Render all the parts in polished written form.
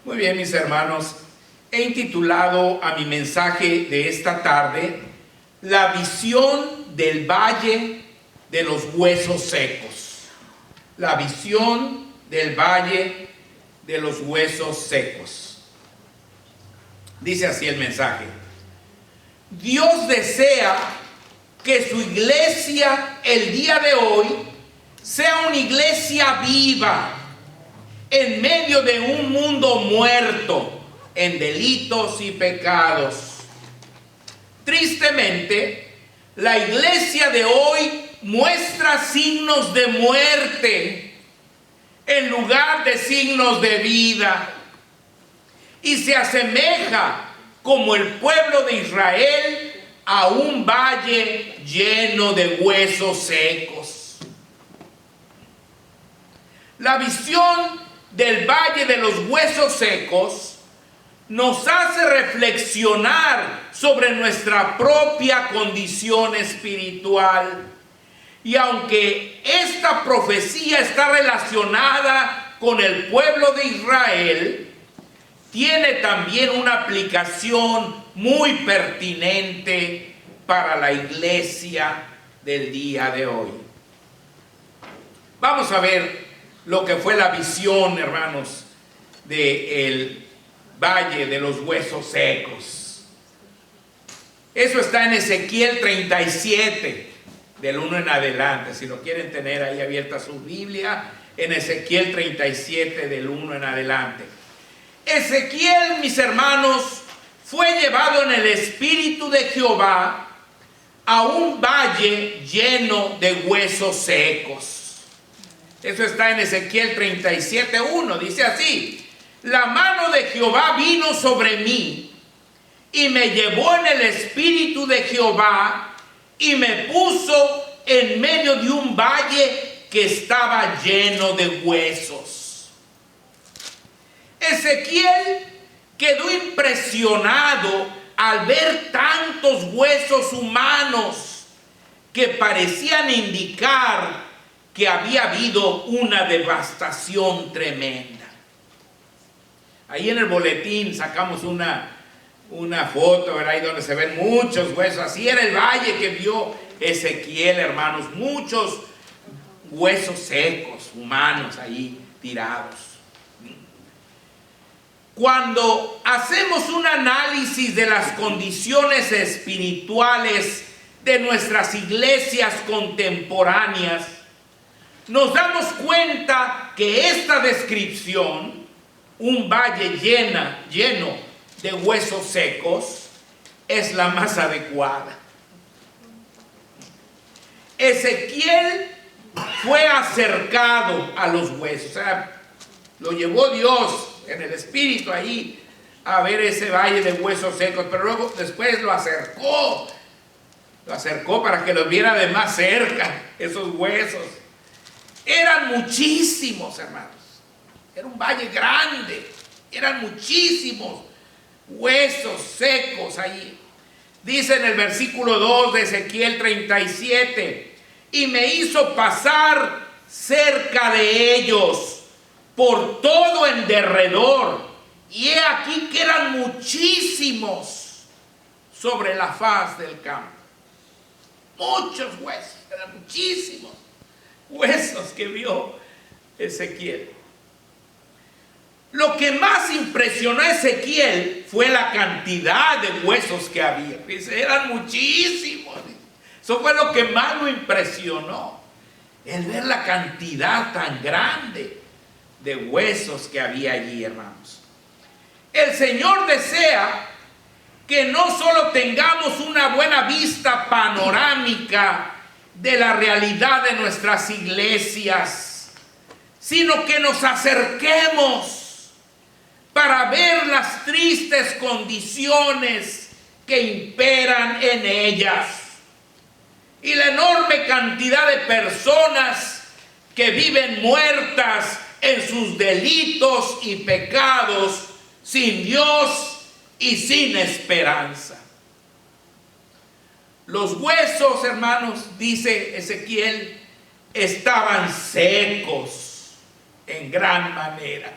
Muy bien, mis hermanos, he intitulado a mi mensaje de esta tarde La visión del valle de los huesos secos. La visión del valle de los huesos secos. Dice así el mensaje: Dios desea que su iglesia el día de hoy sea una iglesia viva en medio de un mundo muerto en delitos y pecados. Tristemente, la iglesia de hoy muestra signos de muerte en lugar de signos de vida y se asemeja, como el pueblo de Israel, a un valle lleno de huesos secos. La visión del valle de los huesos secos nos hace reflexionar sobre nuestra propia condición espiritual. Y aunque esta profecía está relacionada con el pueblo de Israel, tiene también una aplicación muy pertinente para la iglesia del día de hoy. Vamos a ver lo que fue la visión, hermanos, del valle de los huesos secos. Eso está en Ezequiel 37, del 1 en adelante. Si lo quieren tener ahí abierta su Biblia, en Ezequiel 37, del 1 en adelante. Ezequiel, mis hermanos, fue llevado en el Espíritu de Jehová a un valle lleno de huesos secos. Eso está en Ezequiel 37:1. Dice así: la mano de Jehová vino sobre mí y me llevó en el Espíritu de Jehová y me puso en medio de un valle que estaba lleno de huesos. Ezequiel quedó impresionado al ver tantos huesos humanos que parecían indicar que había habido una devastación tremenda. Ahí en el boletín sacamos una foto, ¿verdad? Ahí donde se ven muchos huesos. Así era el valle que vio Ezequiel, hermanos. Muchos huesos secos, humanos ahí tirados. Cuando hacemos un análisis de las condiciones espirituales de nuestras iglesias contemporáneas, nos damos cuenta que esta descripción, un valle lleno de huesos secos, es la más adecuada. Ezequiel fue acercado a los huesos, o sea, lo llevó Dios en el Espíritu ahí a ver ese valle de huesos secos, pero luego después lo acercó para que los viera de más cerca, esos huesos. Eran muchísimos, hermanos. Era un valle grande. Eran muchísimos huesos secos ahí. Dice en el versículo 2 de Ezequiel 37: y me hizo pasar cerca de ellos por todo en derredor. Y he aquí que eran muchísimos sobre la faz del campo. Muchos huesos, eran muchísimos huesos que vio Ezequiel. Lo que más impresionó a Ezequiel fue la cantidad de huesos que había. Eran muchísimos. Eso fue lo que más lo impresionó, el ver la cantidad tan grande de huesos que había allí, hermanos. El Señor desea que no solo tengamos una buena vista panorámica de la realidad de nuestras iglesias, sino que nos acerquemos para ver las tristes condiciones que imperan en ellas y la enorme cantidad de personas que viven muertas en sus delitos y pecados, sin Dios y sin esperanza. Los huesos, hermanos, dice Ezequiel, estaban secos en gran manera.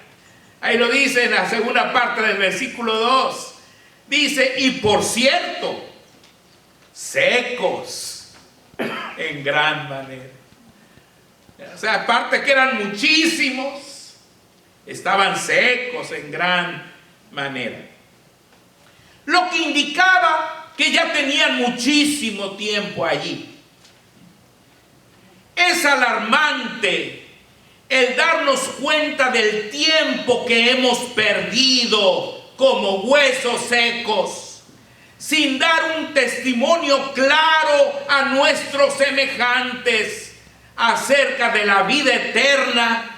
Ahí lo dice en la segunda parte del versículo 2. Dice, y por cierto, secos en gran manera. O sea, aparte que eran muchísimos, estaban secos en gran manera. Lo que indicaba que ya tenían muchísimo tiempo allí. Es alarmante el darnos cuenta del tiempo que hemos perdido como huesos secos, sin dar un testimonio claro a nuestros semejantes acerca de la vida eterna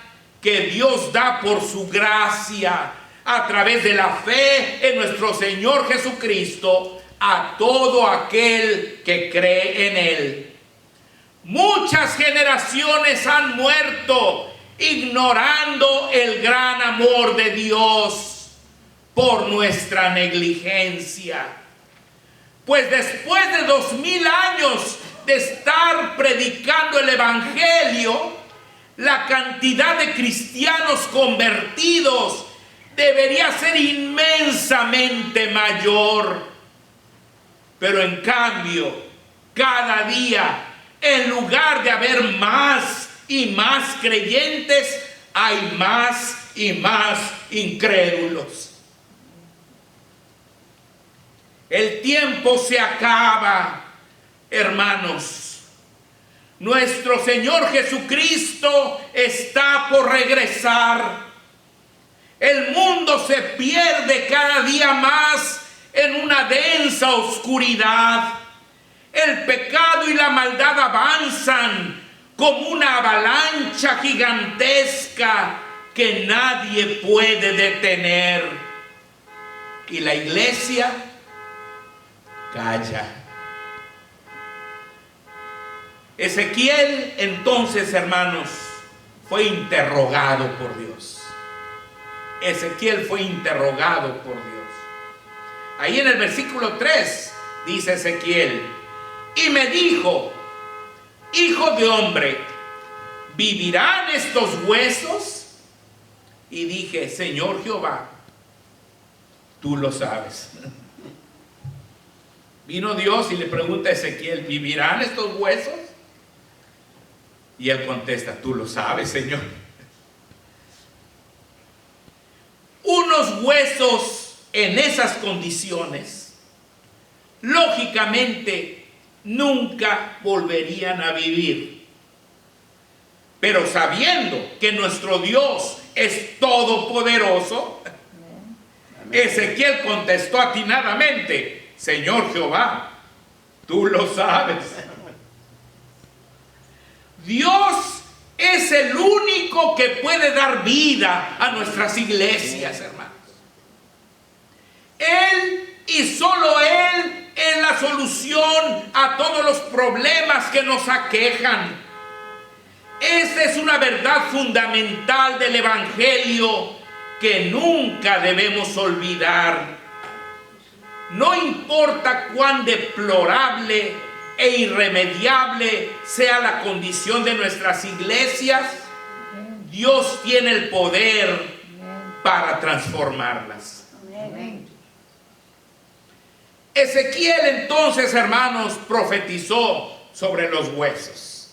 que Dios da por su gracia a través de la fe en nuestro Señor Jesucristo a todo aquel que cree en Él. Muchas generaciones han muerto ignorando el gran amor de Dios por nuestra negligencia. Pues después de 2000 años de estar predicando el Evangelio, la cantidad de cristianos convertidos debería ser inmensamente mayor. Pero en cambio, cada día, en lugar de haber más y más creyentes, hay más y más incrédulos. El tiempo se acaba, hermanos. Nuestro Señor Jesucristo está por regresar. El mundo se pierde cada día más en una densa oscuridad. El pecado y la maldad avanzan como una avalancha gigantesca que nadie puede detener. Y la iglesia calla. Ezequiel, entonces, hermanos, fue interrogado por Dios. Ezequiel fue interrogado por Dios. Ahí en el versículo 3 dice Ezequiel, y me dijo, hijo de hombre, ¿vivirán estos huesos? Y dije, Señor Jehová, tú lo sabes. Vino Dios y le pregunta a Ezequiel, ¿vivirán estos huesos? Y él contesta, tú lo sabes, Señor. Unos huesos en esas condiciones, lógicamente, nunca volverían a vivir. Pero sabiendo que nuestro Dios es todopoderoso, Ezequiel contestó atinadamente, Señor Jehová, tú lo sabes. Dios es el único que puede dar vida a nuestras iglesias, hermanos. Él y solo Él es la solución a todos los problemas que nos aquejan. Esta es una verdad fundamental del Evangelio que nunca debemos olvidar. No importa cuán deplorable e irremediable sea la condición de nuestras iglesias, Dios tiene el poder para transformarlas. Ezequiel entonces, hermanos, profetizó sobre los huesos.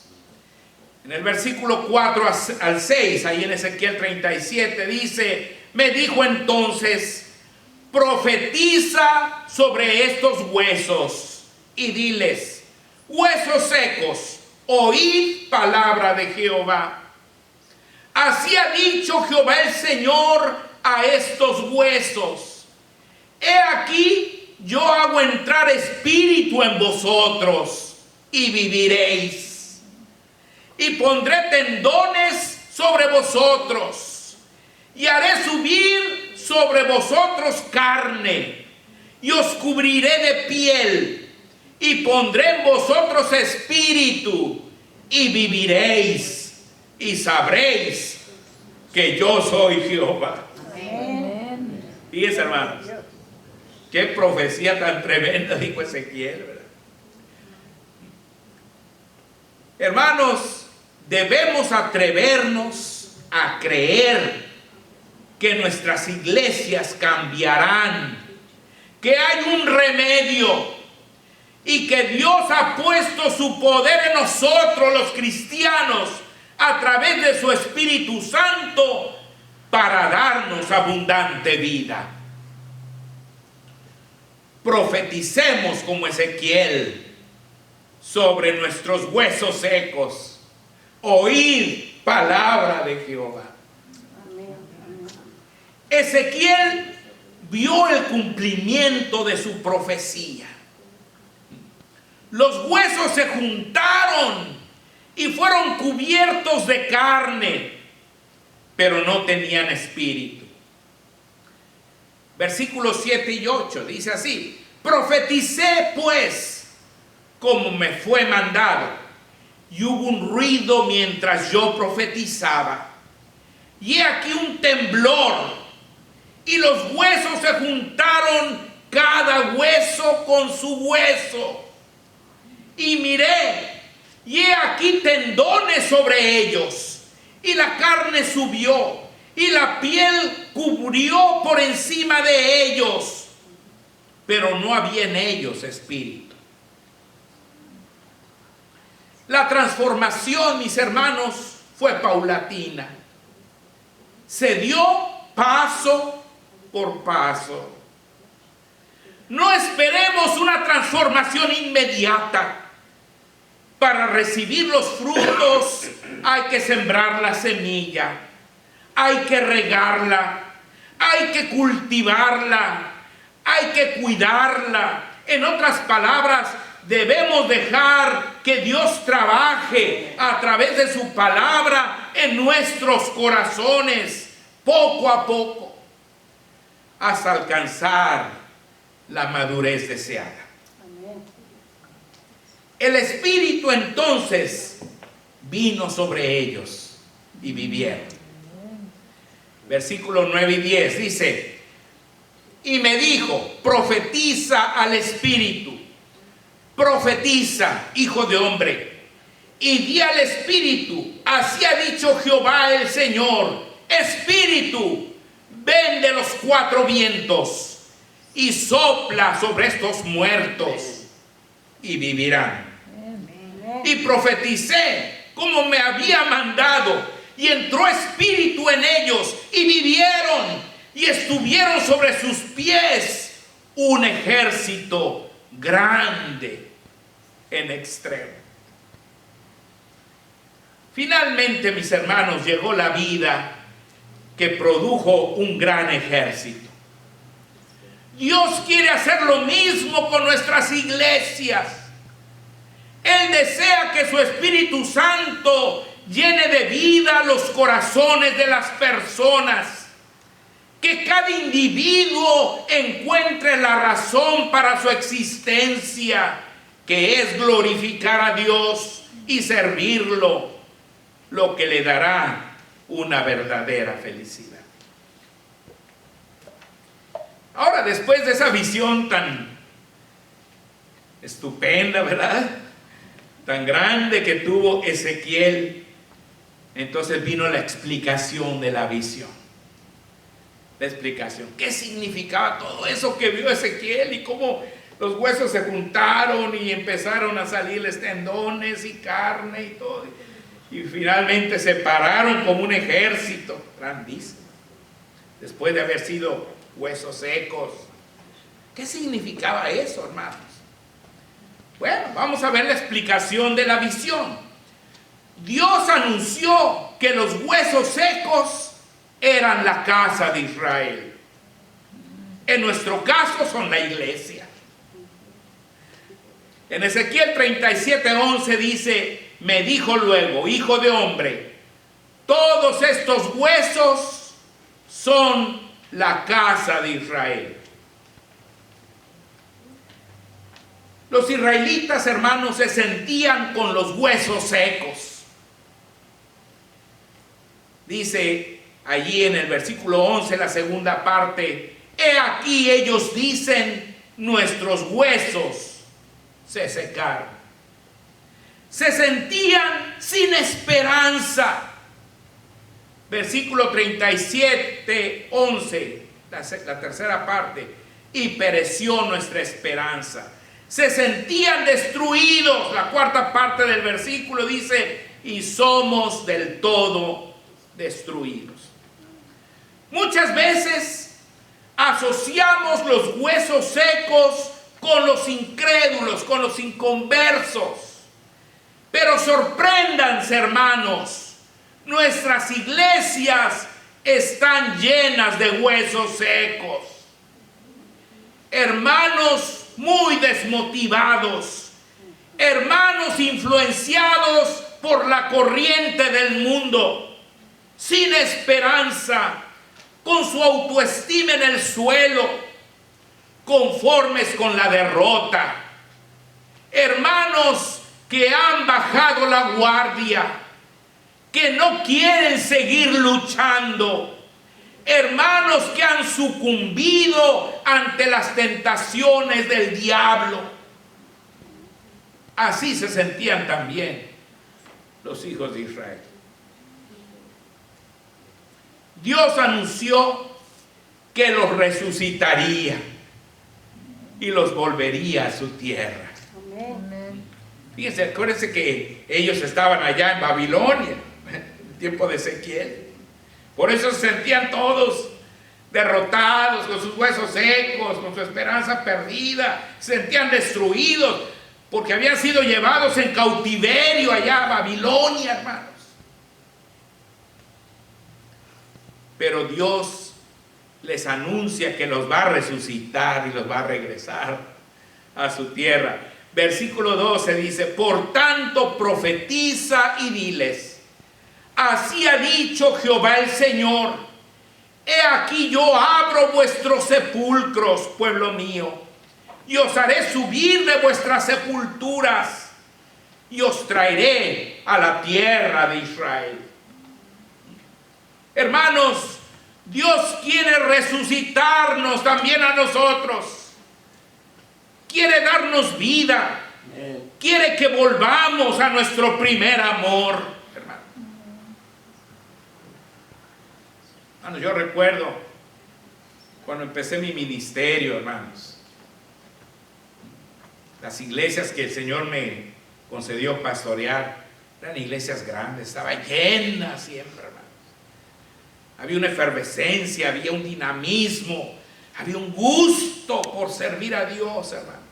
En el versículo 4 al 6, ahí en Ezequiel 37, dice, me dijo entonces, profetiza sobre estos huesos y diles, huesos secos, oíd palabra de Jehová. Así ha dicho Jehová el Señor a estos huesos. He aquí, yo hago entrar espíritu en vosotros y viviréis. Y pondré tendones sobre vosotros y haré subir sobre vosotros carne y os cubriré de piel. Y pondré en vosotros espíritu, y viviréis, y sabréis que yo soy Jehová. Amén. Fíjense, hermanos, qué profecía tan tremenda dijo Ezequiel, ¿verdad? Hermanos, debemos atrevernos a creer que nuestras iglesias cambiarán, que hay un remedio y que Dios ha puesto su poder en nosotros los cristianos a través de su Espíritu Santo para darnos abundante vida. Profeticemos como Ezequiel sobre nuestros huesos secos. Oíd palabra de Jehová. Ezequiel vio el cumplimiento de su profecía. Los huesos se juntaron y fueron cubiertos de carne, pero no tenían espíritu. Versículos 7 y 8 dice así: profeticé pues como me fue mandado, y hubo un ruido mientras yo profetizaba, y he aquí un temblor, y los huesos se juntaron cada hueso con su hueso, y miré, y he aquí tendones sobre ellos, y la carne subió, y la piel cubrió por encima de ellos, pero no había en ellos espíritu. La transformación, mis hermanos, fue paulatina. Se dio paso por paso. No esperemos una transformación inmediata. Para recibir los frutos hay que sembrar la semilla, hay que regarla, hay que cultivarla, hay que cuidarla. En otras palabras, debemos dejar que Dios trabaje a través de su palabra en nuestros corazones, poco a poco, hasta alcanzar la madurez deseada. El Espíritu entonces vino sobre ellos y vivieron. Versículos 9 y 10 dice: y me dijo, profetiza al Espíritu, profetiza, hijo de hombre, y di al Espíritu, así ha dicho Jehová el Señor, Espíritu, ven de los cuatro vientos y sopla sobre estos muertos y vivirán. Y profeticé como me había mandado, y entró espíritu en ellos, y vivieron, y estuvieron sobre sus pies un ejército grande en extremo. Finalmente, mis hermanos, llegó la vida que produjo un gran ejército. Dios quiere hacer lo mismo con nuestras iglesias. Él desea que su Espíritu Santo llene de vida los corazones de las personas. Que cada individuo encuentre la razón para su existencia, que es glorificar a Dios y servirlo, lo que le dará una verdadera felicidad. Ahora, después de esa visión tan estupenda, ¿verdad?, tan grande que tuvo Ezequiel, entonces vino la explicación de la visión. La explicación. ¿Qué significaba todo eso que vio Ezequiel y cómo los huesos se juntaron y empezaron a salirles tendones y carne y todo? Y finalmente se pararon como un ejército grandísimo, después de haber sido huesos secos. ¿Qué significaba eso, hermanos? Bueno, vamos a ver la explicación de la visión. Dios anunció que los huesos secos eran la casa de Israel. En nuestro caso son la iglesia. En Ezequiel 37:11 dice: me dijo luego, hijo de hombre, todos estos huesos son la casa de Israel. Los israelitas, hermanos, se sentían con los huesos secos. Dice allí en el versículo 11, la segunda parte: he aquí ellos dicen, nuestros huesos se secaron. Se sentían sin esperanza. Versículo 37, 11, la tercera parte. Y pereció nuestra esperanza. Se sentían destruidos. La cuarta parte del versículo dice, y somos del todo destruidos. Muchas veces asociamos los huesos secos con los incrédulos, con los inconversos. Pero sorpréndanse, hermanos, nuestras iglesias están llenas de huesos secos. Hermanos muy desmotivados, hermanos influenciados por la corriente del mundo, sin esperanza, con su autoestima en el suelo, conformes con la derrota. Hermanos que han bajado la guardia, que no quieren seguir luchando. Hermanos que han sucumbido ante las tentaciones del diablo. Así se sentían también los hijos de Israel. Dios anunció que los resucitaría y los volvería a su tierra. Amén. Fíjense, acuérdense que ellos estaban allá en Babilonia, en el tiempo de Ezequiel. Por eso se sentían todos derrotados, con sus huesos secos, con su esperanza perdida. Se sentían destruidos porque habían sido llevados en cautiverio allá a Babilonia, hermanos. Pero Dios les anuncia que los va a resucitar y los va a regresar a su tierra. Versículo 12 dice, por tanto profetiza y diles, así ha dicho Jehová el Señor, he aquí yo abro vuestros sepulcros, pueblo mío, y os haré subir de vuestras sepulturas, y os traeré a la tierra de Israel. Hermanos, Dios quiere resucitarnos también a nosotros. Quiere darnos vida. Quiere que volvamos a nuestro primer amor, hermano. Hermanos, yo recuerdo cuando empecé mi ministerio, hermanos. Las iglesias que el Señor me concedió pastorear eran iglesias grandes, estaban llenas siempre, hermanos. Había una efervescencia, había un dinamismo, había un gusto por servir a Dios, hermano.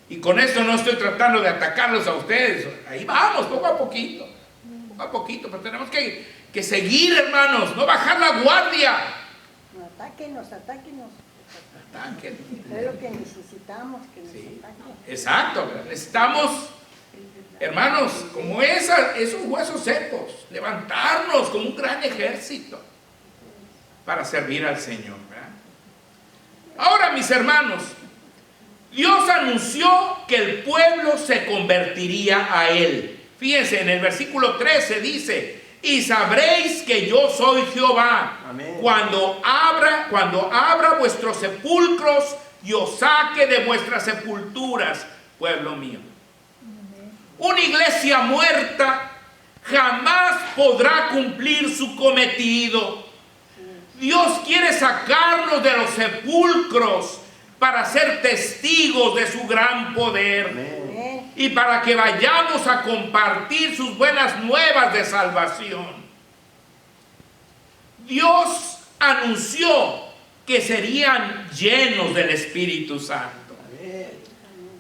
Y con esto no estoy tratando de atacarlos a ustedes. Ahí vamos, poco a poquito, pero tenemos que seguir, hermanos, no bajar la guardia. Atáquenos. Atáquenos. Es lo que necesitamos, que nos ataquen. Exacto, necesitamos, hermanos, como esos huesos secos, levantarnos como un gran ejército para servir al Señor, ¿verdad? Ahora, mis hermanos, Dios anunció que el pueblo se convertiría a Él. Fíjense, en el versículo 13 dice, y sabréis que yo soy Jehová. Amén. Cuando abra vuestros sepulcros y os saque de vuestras sepulturas, pueblo mío. Amén. Una iglesia muerta jamás podrá cumplir su cometido. Dios quiere sacarnos de los sepulcros para ser testigos de su gran poder. Amén. Y para que vayamos a compartir sus buenas nuevas de salvación. Dios anunció que serían llenos del Espíritu Santo. Amén.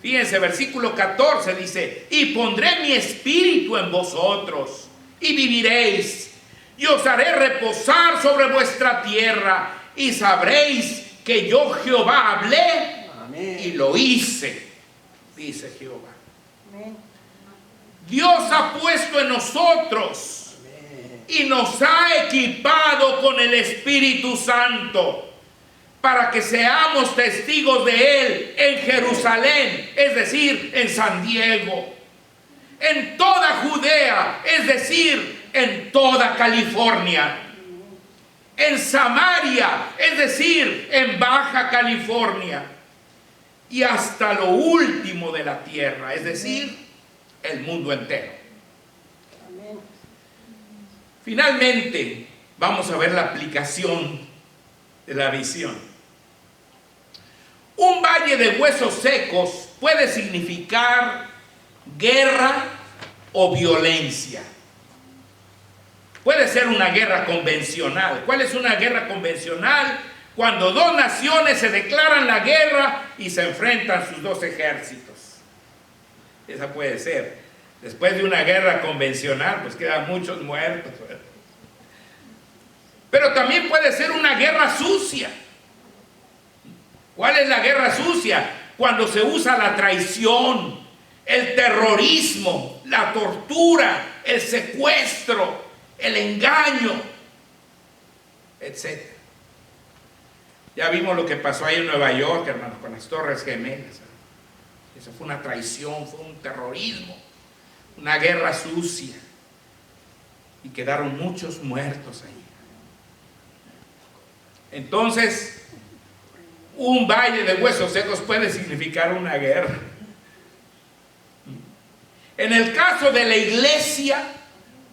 Fíjense, versículo 14 dice, y pondré mi espíritu en vosotros, y viviréis, y os haré reposar sobre vuestra tierra, y sabréis que yo Jehová hablé. Amén. Y lo hice, dice Jehová. Amén. Dios ha puesto en nosotros, amén, y nos ha equipado con el Espíritu Santo para que seamos testigos de Él en Jerusalén, es decir, en San Diego, en toda Judea, es decir, en toda California, en Samaria, es decir, en Baja California, y hasta lo último de la tierra, es decir, el mundo entero. Amén. Finalmente, vamos a ver la aplicación de la visión. Un valle de huesos secos puede significar guerra o violencia. Puede ser una guerra convencional. ¿Cuál es una guerra convencional? Cuando dos naciones se declaran la guerra y se enfrentan sus dos ejércitos. Esa puede ser. Después de una guerra convencional, pues quedan muchos muertos. Pero también puede ser una guerra sucia. ¿Cuál es la guerra sucia? Cuando se usa la traición, el terrorismo, la tortura, el secuestro, el engaño, etc. Ya vimos lo que pasó ahí en Nueva York, hermanos, con las Torres Gemelas. Eso fue una traición, fue un terrorismo, una guerra sucia. Y quedaron muchos muertos ahí. Entonces, un valle de huesos secos puede significar una guerra. En el caso de la iglesia,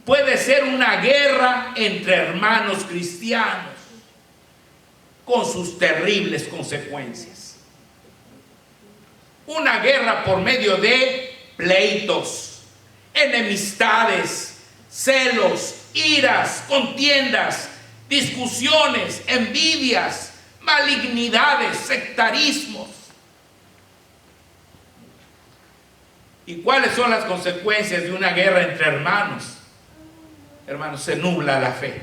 puede ser una guerra entre hermanos cristianos, con sus terribles consecuencias. Una guerra por medio de pleitos, enemistades, celos, iras, contiendas, discusiones, envidias, malignidades, sectarismos. ¿Y cuáles son las consecuencias de una guerra entre hermanos? Hermanos, se nubla la fe.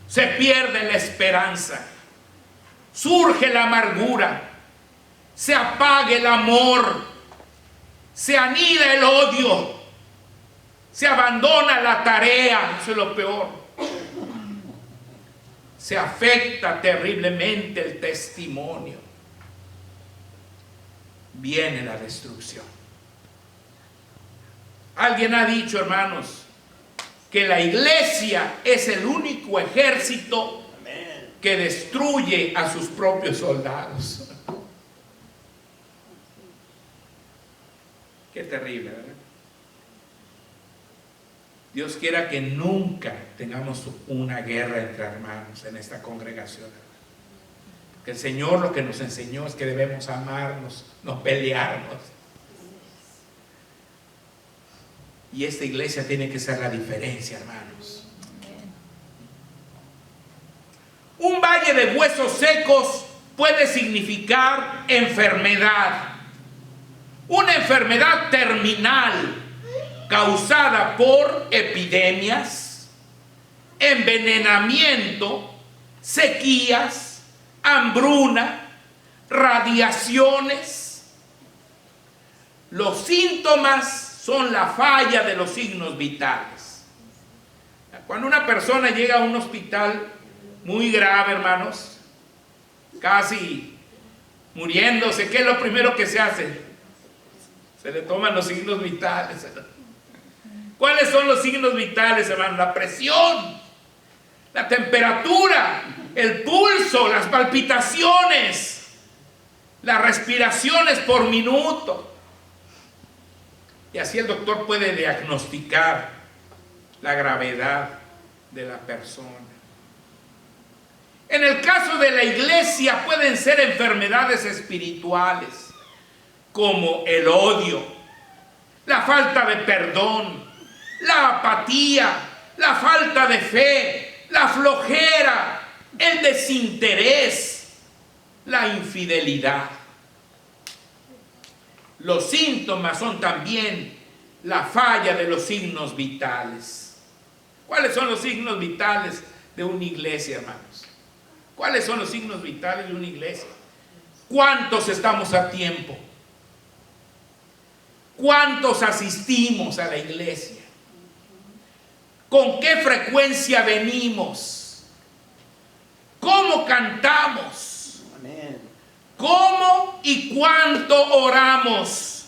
Se pierde la esperanza. Surge la amargura. Se apaga el amor. Se anida el odio. Se abandona la tarea. Eso es lo peor. Se afecta terriblemente el testimonio. Viene la destrucción. Alguien ha dicho, hermanos, que la iglesia es el único ejército que destruye a sus propios soldados. Qué terrible, ¿verdad? Dios quiera que nunca tengamos una guerra entre hermanos en esta congregación. Que el Señor lo que nos enseñó es que debemos amarnos, no pelearnos. Y esta iglesia tiene que ser la diferencia, hermanos. Un valle de huesos secos puede significar enfermedad. Una enfermedad terminal causada por epidemias, envenenamiento, sequías, hambruna, radiaciones. Los síntomas son la falla de los signos vitales. Cuando una persona llega a un hospital muy grave, hermanos, casi muriéndose, ¿qué es lo primero que se hace? Se le toman los signos vitales. ¿Cuáles son los signos vitales, hermanos? La presión, la temperatura, el pulso, las palpitaciones, las respiraciones por minuto. Y así el doctor puede diagnosticar la gravedad de la persona. En el caso de la iglesia pueden ser enfermedades espirituales, como el odio, la falta de perdón, la apatía, la falta de fe, la flojera, el desinterés, la infidelidad. Los síntomas son también la falla de los signos vitales. ¿Cuáles son los signos vitales de una iglesia, hermanos? ¿Cuáles son los signos vitales de una iglesia? ¿Cuántos estamos a tiempo? ¿Cuántos asistimos a la iglesia? ¿Con qué frecuencia venimos? ¿Cómo cantamos? Amén. ¿Cómo y cuánto oramos?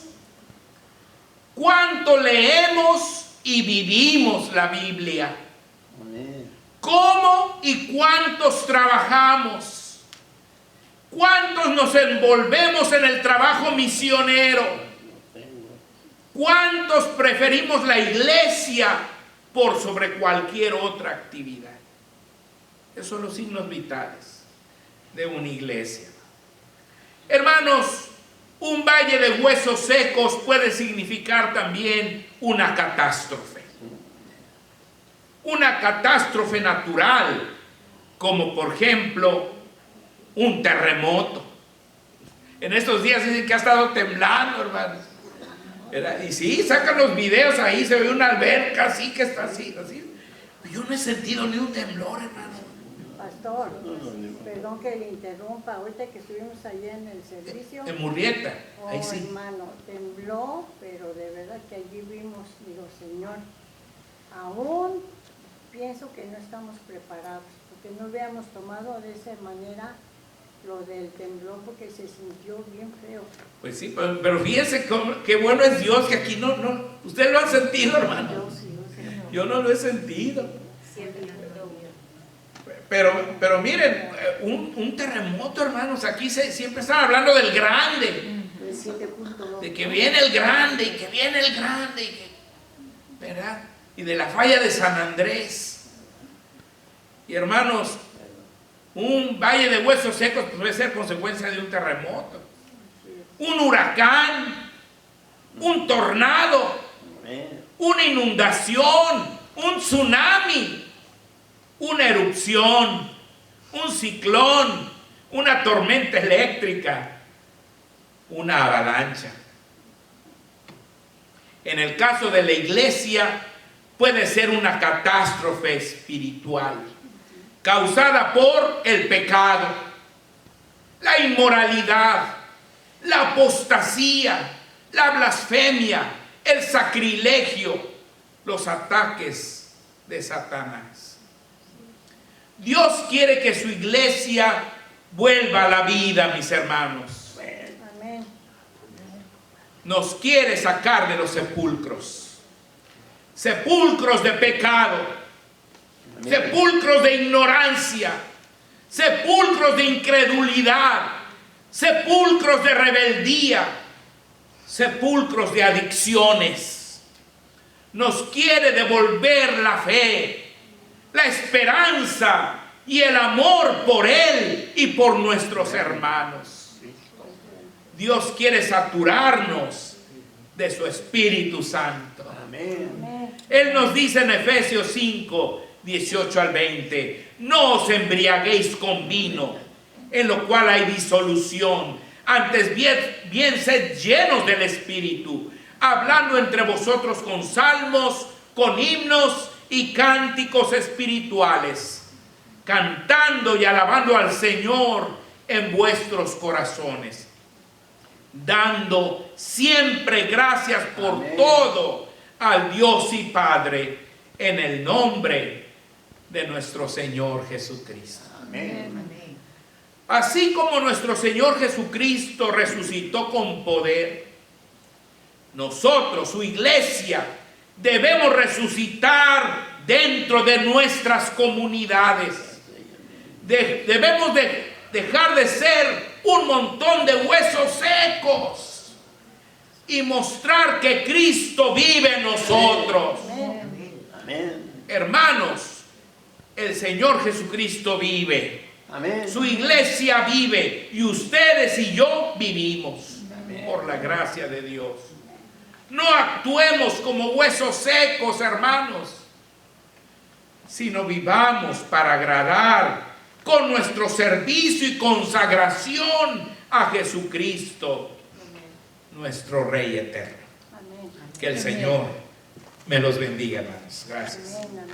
¿Cuánto leemos y vivimos la Biblia? Amén. ¿Cómo y cuántos trabajamos? ¿Cuántos nos envolvemos en el trabajo misionero? ¿Cuántos preferimos la iglesia por sobre cualquier otra actividad. Esos son los signos vitales de una iglesia. Hermanos, un valle de huesos secos puede significar también una catástrofe. Una catástrofe natural, como por ejemplo un terremoto. En estos días dicen que ha estado temblando, hermanos. ¿Verdad? Y sí, sacan los videos ahí, se ve una alberca así que está así. Yo no he sentido ni un temblor, hermano. Pastor, perdón que le interrumpa, ahorita que estuvimos allá en el servicio. En Murrieta, ahí sí. Hermano, tembló, pero de verdad que allí vimos, digo, Señor, aún pienso que no estamos preparados, porque no habíamos tomado de esa manera lo del temblor, porque se sintió bien feo. Pues sí, pero fíjense qué bueno es Dios, que aquí no, ¿usted lo ha sentido, hermano? Yo no lo he sentido. Pero miren, un terremoto, hermanos, aquí siempre están hablando del grande, de que viene el grande, y que viene el grande, ¿verdad? Y de la falla de San Andrés. Y hermanos, un valle de huesos secos puede ser consecuencia de un terremoto, un huracán, un tornado, una inundación, un tsunami, una erupción, un ciclón, una tormenta eléctrica, una avalancha. En el caso de la iglesia, puede ser una catástrofe espiritual causada por el pecado, la inmoralidad, la apostasía, la blasfemia, el sacrilegio, los ataques de Satanás. Dios quiere que su iglesia vuelva a la vida, mis hermanos. Amén. Nos quiere sacar de los sepulcros de pecado, sepulcros de ignorancia, sepulcros de incredulidad, sepulcros de rebeldía, sepulcros de adicciones. Nos quiere devolver la fe, la esperanza y el amor por Él y por nuestros hermanos. Dios quiere saturarnos de su Espíritu Santo. Amén. Él nos dice en Efesios 5, 18 al 20, no os embriaguéis con vino, en lo cual hay disolución, antes bien sed llenos del Espíritu, hablando entre vosotros con salmos, con himnos y cánticos espirituales, cantando y alabando al Señor en vuestros corazones, dando siempre gracias por Amén. todo al Dios y Padre, en el nombre de nuestro Señor Jesucristo. Amén. Así como nuestro Señor Jesucristo resucitó con poder, nosotros, su iglesia, debemos resucitar dentro de nuestras comunidades. Debemos dejar de ser un montón de huesos secos y mostrar que Cristo vive en nosotros. Amén. Hermanos, el Señor Jesucristo vive. Amén. Su iglesia vive y ustedes y yo vivimos. Amén. Por la gracia de Dios. No actuemos como huesos secos, hermanos, sino vivamos para agradar con nuestro servicio y consagración a Jesucristo, nuestro Rey eterno. Amén. Que el Señor me los bendiga, hermanos. Gracias. Amén.